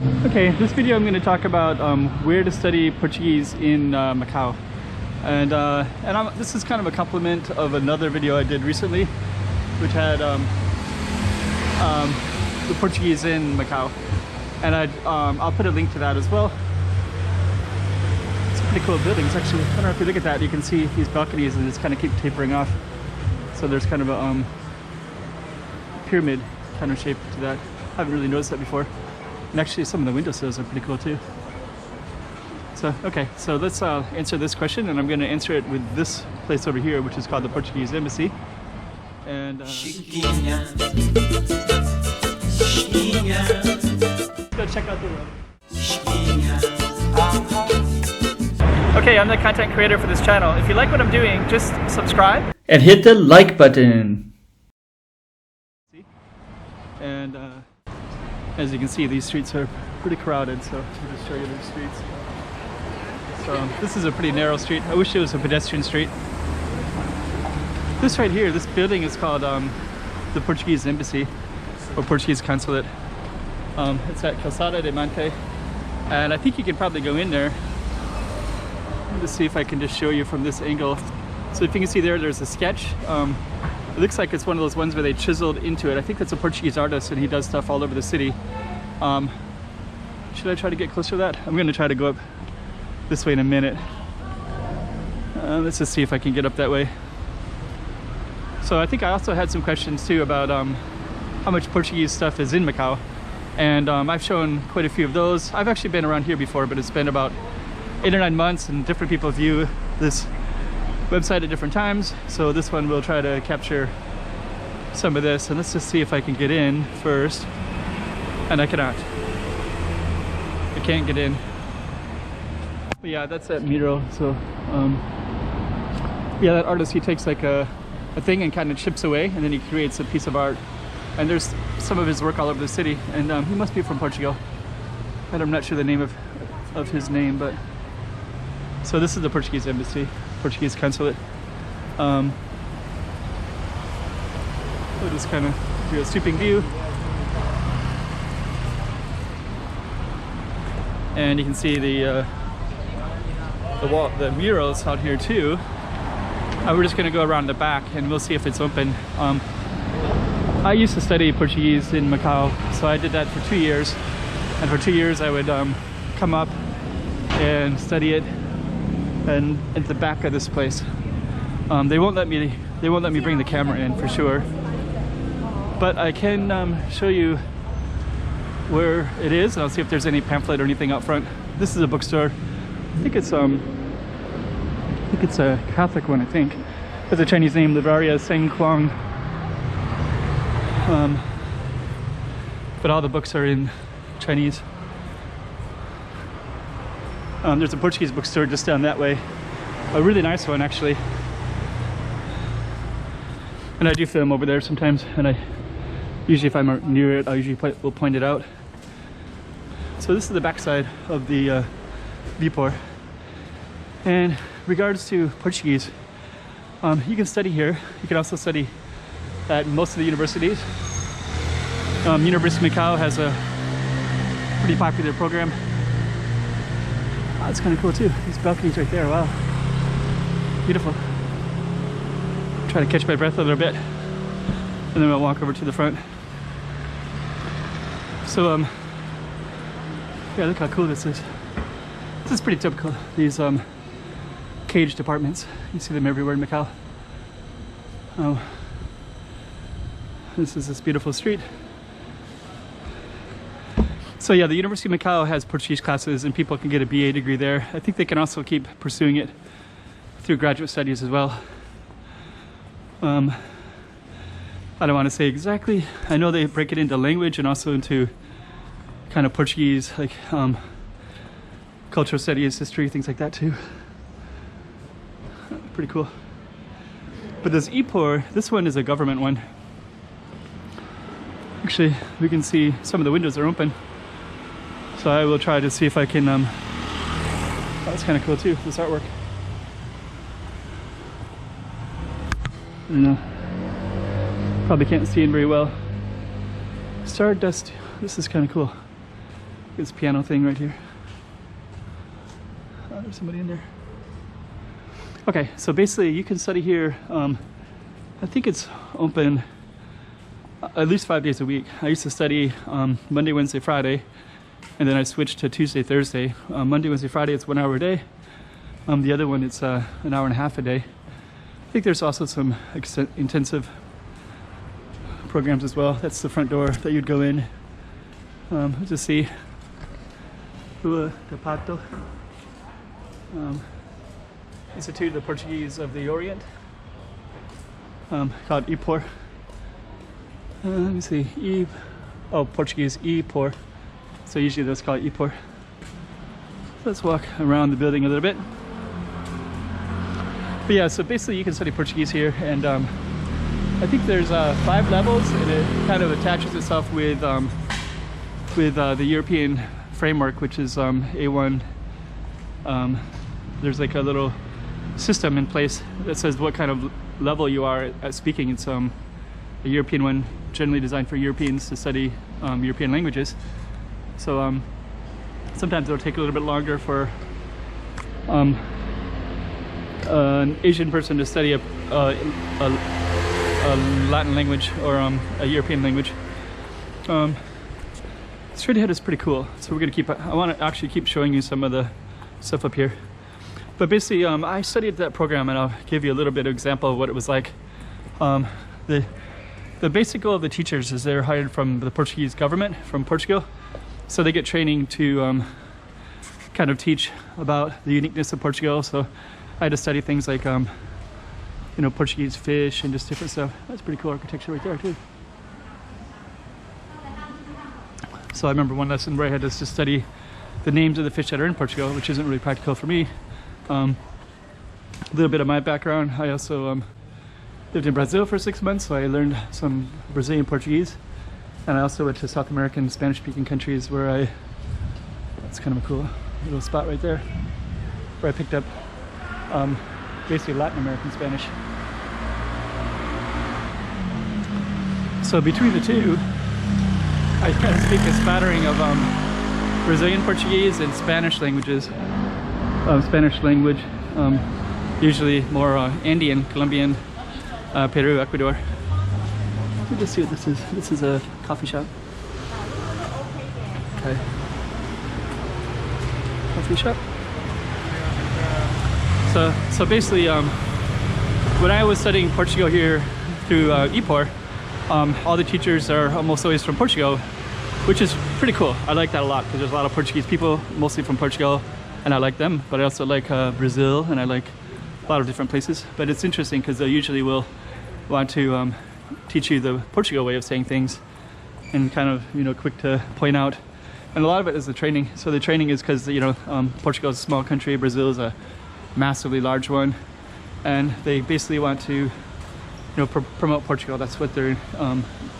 Okay, this video I'm going to talk about where to study Portuguese in Macau. And this is kind of a complement of another video I did recently, which had the Portuguese in Macau. And I'll put a link to that as well. It's pretty cool buildings actually. I don't know if you look at that, you can see these balconies and just kind of keep tapering off. So there's kind of a pyramid kind of shape to that. I haven't really noticed that before. And actually some of the windowsills are pretty cool too. So, okay, so let's answer this question, and I'm going to answer it with this place over here, which is called the Portuguese Embassy. And let's go check out the room. Okay, I'm the content creator for this channel. If you like what I'm doing, just subscribe and hit the like button. And as you can see, these streets are pretty crowded, so I'll just show you the streets. So this is a pretty narrow street. I wish it was a pedestrian street. This right here, this building is called the Portuguese Embassy, or Portuguese Consulate. It's at Consulate de Monte, and I think you can probably go in there. Let me just see if I can just show you from this angle. So if you can see there, there's a sketch. It looks like it's one of those ones where they chiseled into it. I think that's a Portuguese artist, and he does stuff all over the city. Should I try to get closer to that? I'm going to try to go up this way in a minute. Let's just see if I can get up that way. So I think I also had some questions too about how much Portuguese stuff is in Macau. And I've shown quite a few of those. I've actually been around here before, but it's been about 8 or 9 months, and different people view this website at different times. So this one will try to capture some of this, and let's just see if I can get in first. And I cannot. I can't get in. But yeah, that's that mural. So yeah, that artist, he takes like a thing and kind of chips away, and then he creates a piece of art. And there's some of his work all over the city, and he must be from Portugal. And I'm not sure the name of his name, but so this is the Portuguese Embassy, Portuguese Consulate. We'll just kind of do a sweeping view. And you can see the murals out here too. We're just going to go around the back and we'll see if it's open. I used to study Portuguese in Macau, so I did that for 2 years. And for 2 years I would come up and study it and at the back of this place. They won't let me bring the camera in for sure, but I can show you where it is, and I'll see if there's any pamphlet or anything out front. This is a bookstore. I think it's a Catholic one. I think it's a Chinese name, Livraria Seng Kuang. But all the books are in Chinese. There's a Portuguese bookstore just down that way, a really nice one actually, and I do film over there sometimes, and I usually, if I'm near it, I usually will point it out. So this is the backside of the Vipor. And regards to Portuguese, you can study here. You can also study at most of the universities. University of Macau has a pretty popular program. Oh, it's kind of cool too. These balconies right there, wow. Beautiful. Try to catch my breath a little bit, and then we'll walk over to the front. So, yeah, look how cool this is. This is pretty typical, these caged apartments. You see them everywhere in Macau. Oh, this is this beautiful street. So yeah, the University of Macau has Portuguese classes, and people can get a BA degree there. I think they can also keep pursuing it through graduate studies as well. I don't want to say exactly. I know they break it into language and also into kind of Portuguese, like cultural studies, history, things like that too. Pretty cool. But this IPOR, this one is a government one. Actually, we can see some of the windows are open. So I will try to see if I can, oh, that's kind of cool too, this artwork. I don't know. Probably can't see it very well. Stardust, this is kind of cool. This piano thing right here. Oh, there's somebody in there. Okay, so basically you can study here. I think it's open at least 5 days a week. I used to study Monday, Wednesday, Friday, and then I switched to Tuesday, Thursday. Monday, Wednesday, Friday, it's 1 hour a day. The other one, it's an hour and a half a day. I think there's also some intensive programs as well. That's the front door that you'd go in. Let's just see. Rua de Pato. Institute of the Portuguese of the Orient. Called IPOR. Let me see. Portuguese IPOR. So usually that's called IPOR. Let's walk around the building a little bit. But yeah, so basically you can study Portuguese here, and I think there's 5 levels, and it kind of attaches itself with the European framework, which is A1. There's like a little system in place that says what kind of level you are at speaking. It's a European one, generally designed for Europeans to study European languages. So sometimes it'll take a little bit longer for an Asian person to study a Latin language or a European language. Straight ahead is pretty cool, so we're gonna I want to actually keep showing you some of the stuff up here. But basically, I studied that program, and I'll give you a little bit of example of what it was like. The basic goal of the teachers is they're hired from the Portuguese government, from Portugal, so they get training to kind of teach about the uniqueness of Portugal. So I had to study things like Portuguese fish and just different stuff. That's pretty cool architecture right there too. So I remember one lesson where I had to just study the names of the fish that are in Portugal, which isn't really practical for me. A little bit of my background. I also lived in Brazil for 6 months, so I learned some Brazilian Portuguese. And I also went to South American Spanish-speaking countries where that's kind of a cool little spot right there, where I picked up basically Latin American Spanish. So between the two, I kind of speak a spattering of Brazilian Portuguese and Spanish languages. Spanish language, usually more Andean, Colombian, Peru, Ecuador. Let me just see what this is. This is a coffee shop. Okay. Coffee shop. So basically, when I was studying Portugal here through IPOR, all the teachers are almost always from Portugal, which is pretty cool. I like that a lot because there's a lot of Portuguese people, mostly from Portugal, and I like them. But I also like Brazil, and I like a lot of different places. But it's interesting because they usually will want to teach you the Portugal way of saying things, and kind of quick to point out. And a lot of it is the training. So the training is because Portugal is a small country, Brazil is a massively large one, and they basically want to promote Portugal. That's what their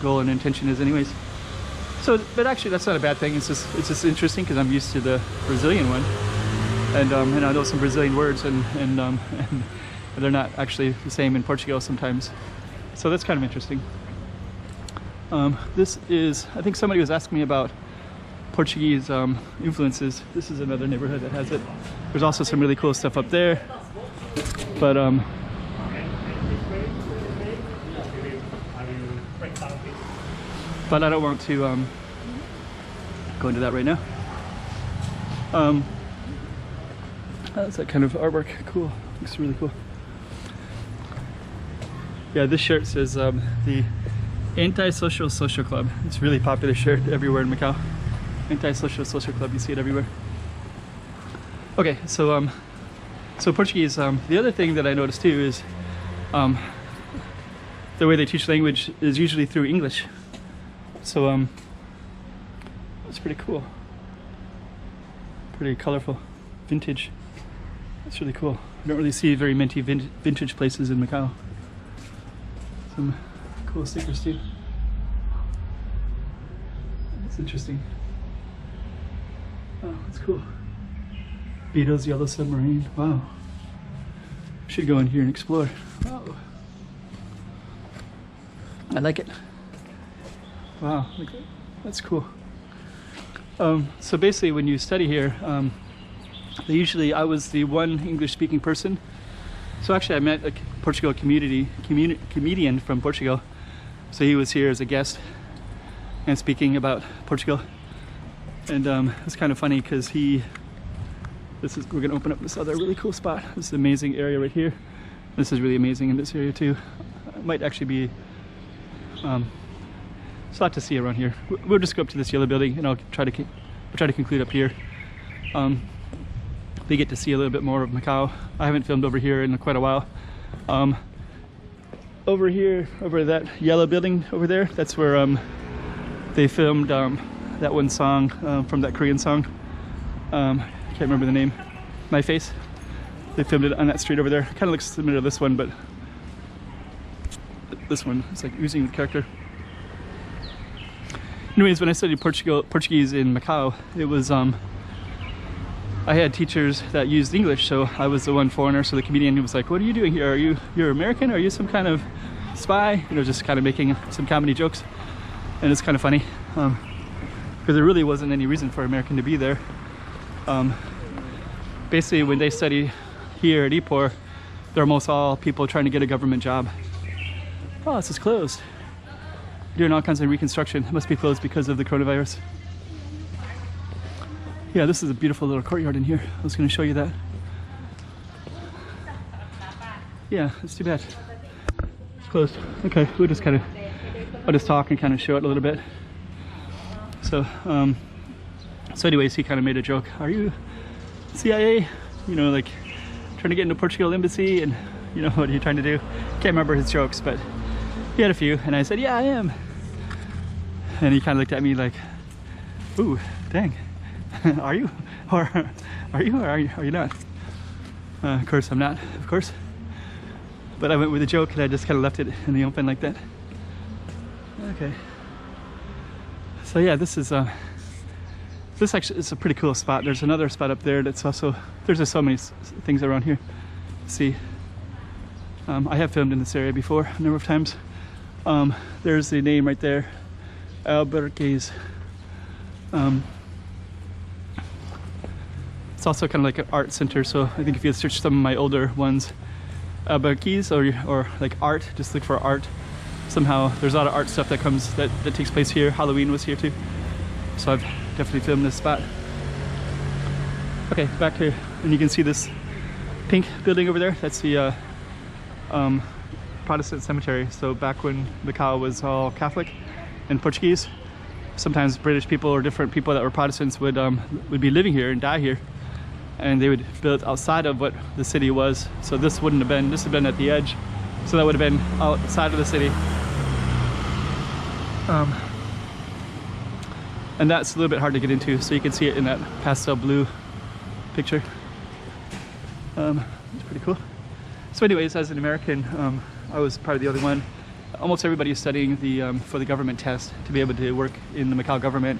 goal and intention is anyways. So, but actually that's not a bad thing. It's just interesting because I'm used to the Brazilian one, and I know some Brazilian words, and they're not actually the same in Portugal sometimes. So that's kind of interesting. This is, I think somebody was asking me about Portuguese influences. This is another neighborhood that has it. There's also some really cool stuff up there, but I don't want to go into that right now. That's that kind of artwork. Cool. Looks really cool. Yeah, this shirt says the Anti-Social Social Club. It's a really popular shirt everywhere in Macau. Anti-Social Social Club, you see it everywhere. Okay, so Portuguese, the other thing that I noticed too is the way they teach language is usually through English. So it's pretty cool. Pretty colorful. Vintage. That's really cool. I don't really see very many vintage places in Macau. Some cool stickers too. That's interesting. Oh, that's cool. Beatles Yellow Submarine. Wow. Should go in here and explore. Wow. I like it. Wow, look at that. That's cool. So basically when you study here, I was the one English speaking person. So actually I met a Portugal comedian from Portugal. So he was here as a guest and speaking about Portugal. And it's kind of funny because we're gonna open up this other really cool spot. This is an amazing area right here. This is really amazing in this area too. It might actually be, there's a lot to see around here. We'll just go up to this yellow building and I'll try to conclude up here. We get to see a little bit more of Macau. I haven't filmed over here in quite a while. Over here, over that yellow building over there, that's where they filmed that one song from that Korean song. I can't remember the name. My Face. They filmed it on that street over there. Kind of looks similar to this one, but this one is like oozing with character. Anyways, when I studied Portuguese in Macau, it was I had teachers that used English, so I was the one foreigner. So the comedian was like, "What are you doing here? You're American? Are you some kind of spy?" You know, just kind of making some comedy jokes, and it's kind of funny because there really wasn't any reason for American to be there. Basically, when they study here at Ipor, they're almost all people trying to get a government job. Oh, this is closed. Doing all kinds of reconstruction. It must be closed because of the coronavirus. Yeah, this is a beautiful little courtyard in here. I was going to show you that. Yeah, it's too bad. It's closed. Okay, I'll just talk and kind of show it a little bit. So anyways, he kind of made a joke. "Are you CIA? You know, like trying to get into Portuguese Embassy, and you know, what are you trying to do?" Can't remember his jokes, but he had a few, and I said, "Yeah, I am." And he kind of looked at me like, "Ooh, dang." Are you? Or are you not? Of course I'm not, of course. But I went with a joke and I just kind of left it in the open like that. Okay. So yeah, this actually is a pretty cool spot. There's another spot up there that's also, there's just so many things around here. See, I have filmed in this area before a number of times. There's the name right there, Albergues. It's also kind of like an art center, so I think if you search some of my older ones, Albergues or like art, just look for art. Somehow there's a lot of art stuff that takes place here. Halloween was here too, so I've definitely filmed this spot. Okay, back here, and you can see this pink building over there. That's the Protestant Cemetery. So back when Macau was all Catholic and Portuguese, sometimes British people or different people that were Protestants would be living here and die here, and they would build outside of what the city was. So this would have been at the edge, so that would have been outside of the city. And that's a little bit hard to get into, so you can see it in that pastel blue picture. It's pretty cool. So anyways, as an American, I was probably the only one. Almost everybody is studying for the government test to be able to work in the Macau government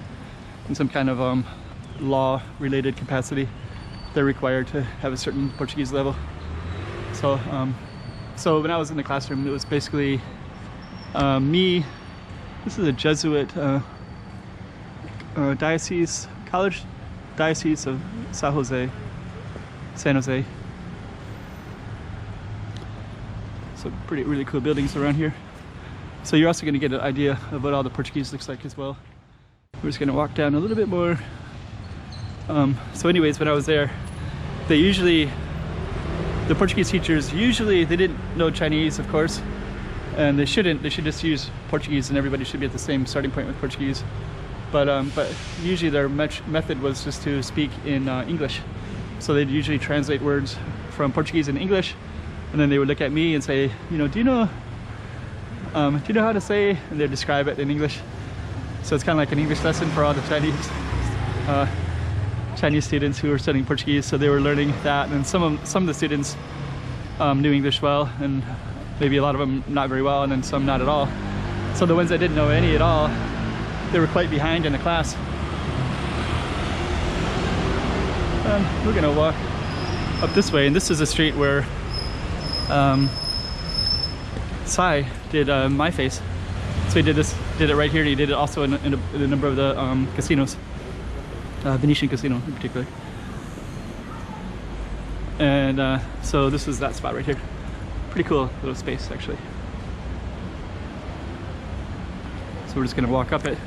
in some kind of law-related capacity. They're required to have a certain Portuguese level. So, so when I was in the classroom, it was basically me. This is a Jesuit diocese, college diocese of San Jose. So really cool buildings around here. So you're also going to get an idea of what all the Portuguese looks like as well. We're just going to walk down a little bit more. So anyways, when I was there, the Portuguese teachers, they didn't know Chinese, of course, and they should just use Portuguese, and everybody should be at the same starting point with Portuguese. But usually their method was just to speak in English. So they'd usually translate words from Portuguese into English, and then they would look at me and say, you know, do you know how to say, and they'd describe it in English. So it's kind of like an English lesson for all the Chinese students who were studying Portuguese. So they were learning that, and some of the students knew English well, and maybe a lot of them not very well, and then some not at all. So the ones that didn't know any at all, they were quite behind in the class. We're gonna walk up this way, and this is a street where Sai did My Face. So he did it right here, and he did it also in a number of the casinos. Venetian casino in particular. And so this is that spot right here. Pretty cool little space actually. So we're just gonna walk up it.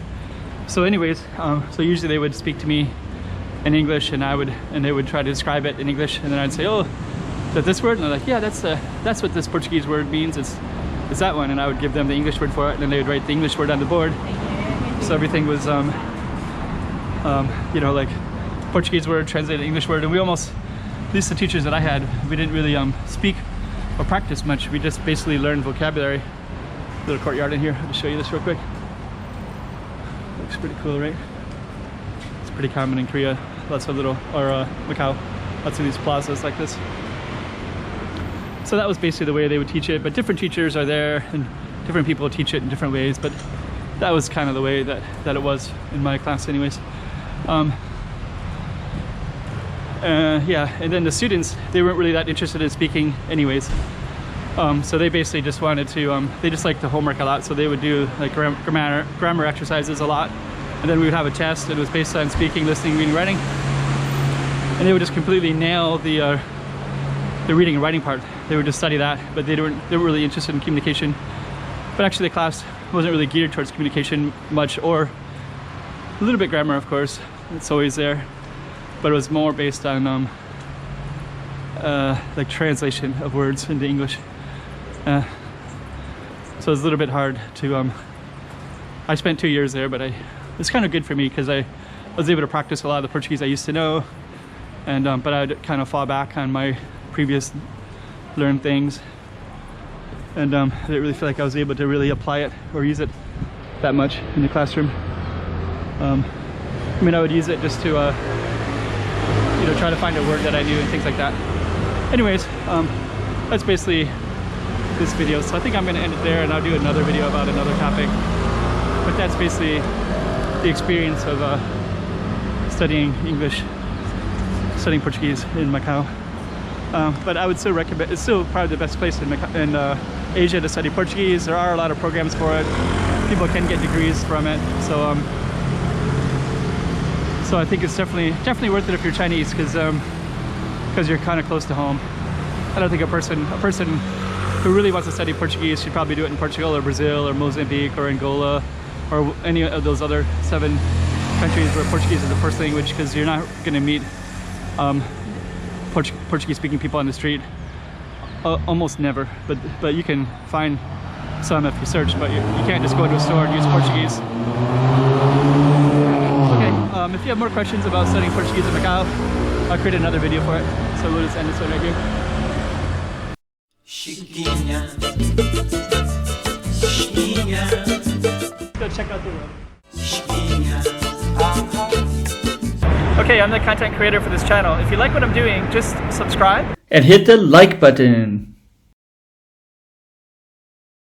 So anyways, so usually they would speak to me in English, and they would try to describe it in English, and then I'd say, oh, is that this word? And they're like, yeah, that's what this Portuguese word means. It's that one. And I would give them the English word for it, and then they would write the English word on the board. So everything was you know, like Portuguese word translated English word. And we almost, at least the teachers that I had, we didn't really speak or practice much. We just basically learned vocabulary. Little courtyard in here. I'll just show you this real quick. Looks pretty cool, right? It's pretty common in Korea. Lots of little, or Macau, lots of these plazas like this. So that was basically the way they would teach it, but different teachers are there and different people teach it in different ways, but that was kind of the way that it was in my class anyways. Yeah, and then the students, they weren't really that interested in speaking anyways. So they basically just wanted to, they just liked the homework a lot, so they would do like grammar exercises a lot, and then we would have a test. It was based on speaking, listening, reading, writing, and they would just completely nail the reading and writing part. They would just study that, but they were really interested in communication. But actually the class wasn't really geared towards communication much, or a little bit grammar, of course, it's always there, but it was more based on like translation of words into English. So it was a little bit hard to, I spent 2 years there, but it's kind of good for me because I was able to practice a lot of the Portuguese I used to know, and but I would kind of fall back on my previous learned things, and I didn't really feel like I was able to really apply it or use it that much in the classroom. I mean, I would use it just to you know, try to find a word that I knew and things like that. Anyways, that's basically this video, so I think I'm going to end it there, and I'll do another video about another topic. But that's basically the experience of studying English, studying Portuguese in Macau. But I would still recommend, it's still probably the best place in Asia to study Portuguese. There are a lot of programs for it. People can get degrees from it. So so I think it's definitely worth it if you're Chinese, because you're kind of close to home. I don't think a person who really wants to study Portuguese should probably do it in Portugal or Brazil or Mozambique or Angola or any of those other 7 countries where Portuguese is the first language, because you're not going to meet Portuguese speaking people on the street, almost never, but you can find some if you search, but you can't just go into a store and use Portuguese. Okay, if you have more questions about studying Portuguese in Macau, I'll create another video for it, so we'll just end this one right here. Chiquinha, Chiquinha. Go check out the room. Chiquinha. Okay, I'm the content creator for this channel. If you like what I'm doing, just subscribe and hit the like button.